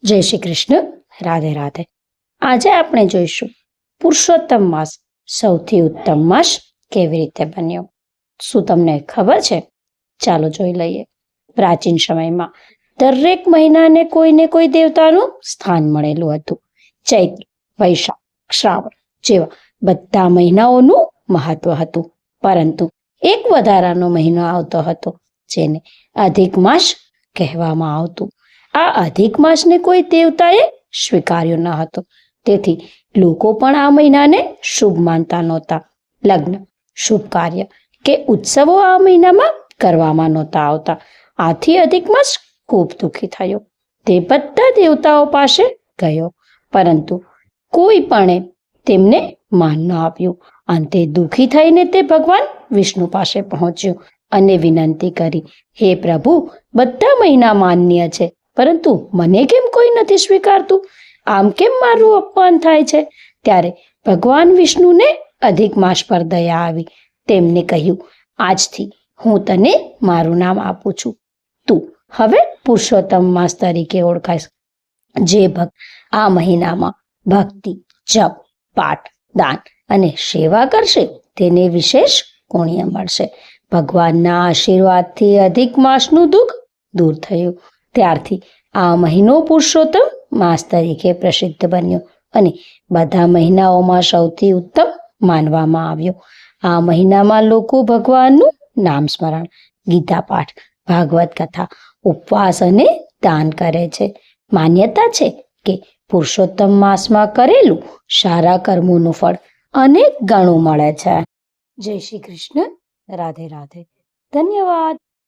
જય શ્રી કૃષ્ણ. રાધે રાધે. આજે આપણે જોઈશું પુરુષોત્તમ માસ સૌથી ઉત્તમ માસ કેવી રીતે બન્યો. શું તમને ખબર છે? ચાલો જોઈ લઈએ. પ્રાચીન સમયમાં દરેક મહિનાને કોઈને કોઈ દેવતાનું સ્થાન મળેલું હતું. ચૈત્ર, વૈશાખ, શ્રાવણ જેવા બધા મહિનાઓનું મહત્વ હતું, પરંતુ એક વધારાનો મહિનો આવતો હતો જેને અધિક માસ કહેવામાં આવતું. આ અધિક માસને કોઈ દેવતાએ સ્વીકાર્યો ન હતો, તેથી લોકો પણ આ મહિનાને શુભ માનતા નહોતા. લગ્ન, શુભ કાર્ય કે ઉત્સવો આ મહિનામાં કરવામાં નહોતા આવતા. આથી અધિક માસ ખૂબ દુઃખી થયો. તે બધા દેવતાઓ પાસે ગયો, પરંતુ કોઈ પણ તેમને માન ન આપ્યું. અંતે દુઃખી થઈને તે ભગવાન વિષ્ણુ પાસે પહોંચ્યો અને વિનંતી કરી, હે પ્રભુ, બધા મહિના માન્ય છે, પરંતુ મને કેમ કોઈ નથી સ્વીકારતું? આમ કેમ મારું અપમાન થાય છે? ત્યારે ભગવાન વિષ્ણુને અધિક માસ પર દયા આવી. તેમને કહ્યું, આજથી હું તને મારું નામ આપું છું. તું હવે પુરુષોત્તમ માસ તરીકે ઓળખાઈશ. જે ભક્ત આ મહિનામાં ભક્તિ, જપ, પાઠ, દાન અને સેવા કરશે તેને વિશેષ પુણ્ય મળશે. ભગવાનના આશીર્વાદથી અધિક માસનું દુઃખ દૂર થયું. ત્યારથી આ મહિનો પુરુષોત્તમ માસ તરીકે પ્રસિદ્ધ બન્યો અને બધા મહિનાઓમાં સૌથી ઉત્તમ માનવામાં આવ્યો. આ મહિનામાં લોકો ભગવાનનું નામ સ્મરણ, ગીતા પાઠ, ભાગવત કથા, ઉપવાસ અને દાન કરે છે. માન્યતા છે કે પુરુષોત્તમ માસમાં કરેલું સારા કર્મોનું ફળ અનેક ગણું મળે છે. જય શ્રી કૃષ્ણ. રાધે રાધે. ધન્યવાદ.